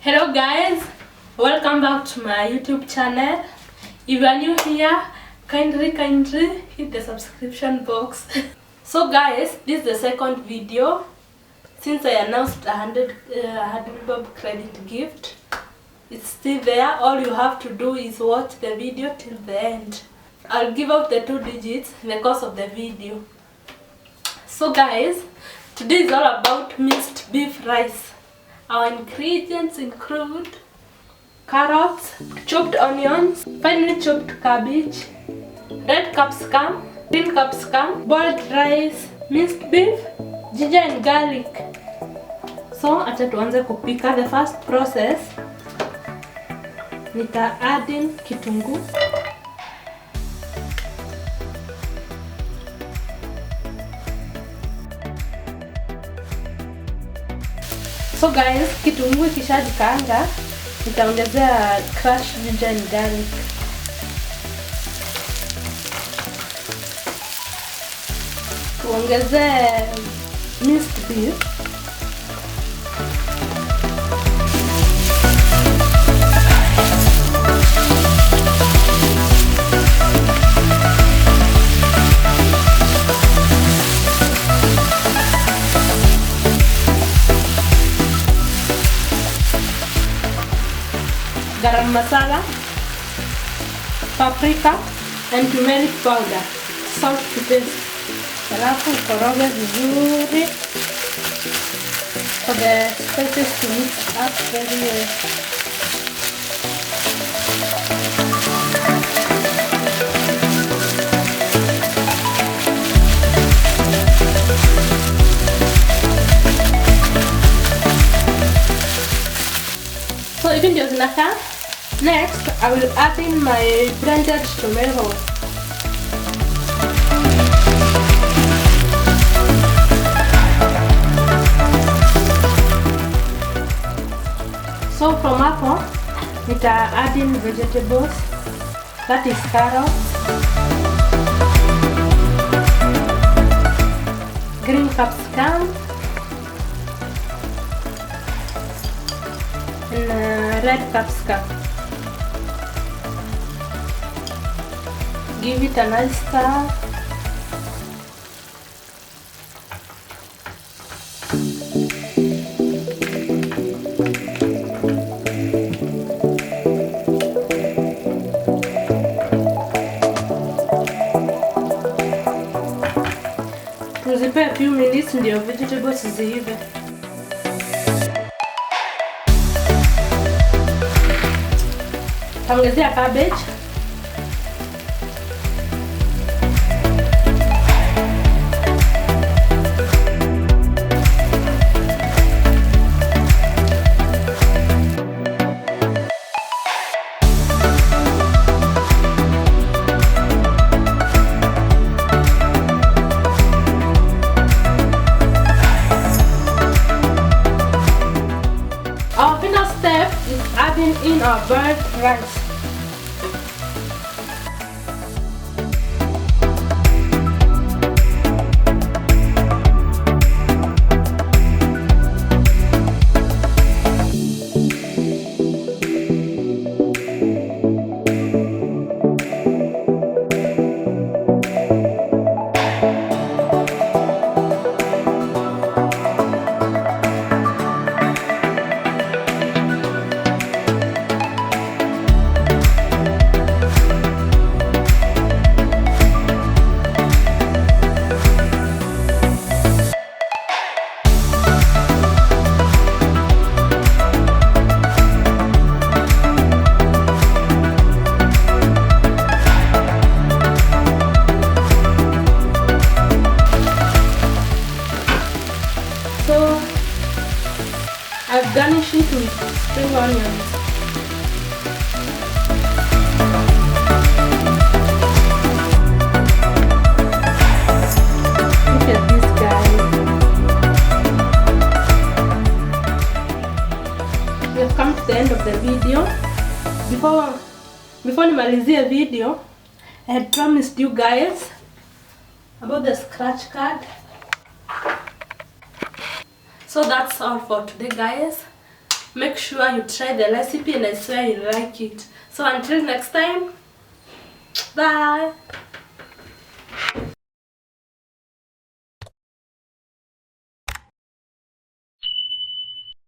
Hello guys, welcome back to my YouTube channel. If you are new here, kindly hit the subscription box. So guys, this is the second video since I announced 100 bob credit gift. It's still there. All you have to do is watch the video till the end. I'll give out the 2 digits in the course of the video. So guys, today is all about minced beef rice. Our ingredients include carrots, chopped onions, finely chopped cabbage, red capsicum, green capsicum, boiled rice, minced beef, ginger and garlic. So acha tuanze kupika. The first process, nita add in kitunguu, so guys, kitunguu ikishajikaanga nitaongezea crushed ginger and garlic. Tuongezee minced beef. Garam masala, paprika and turmeric powder, salt to taste. Alafu ukoroge vizuri for the spices to mix up very well. So hivi ndio zinakaa. Next, I will add in my blended tomatoes. So from hapo, nita add in vegetables, that is carrots, green capsicum, and red capsicum. Give it a nice stir. Tuzipe a few minutes ndio vegetables ziive. Taongezea cabbage, our final step is adding in our boiled rice. So I've garnished it with spring onions. Look at this, guys. We have come to the end of the video. Before nimalizie video, I had promised you guys about the scratch card. So that's all for today, guys. Make sure you try the recipe and I swear you'll like it. So until next time, bye.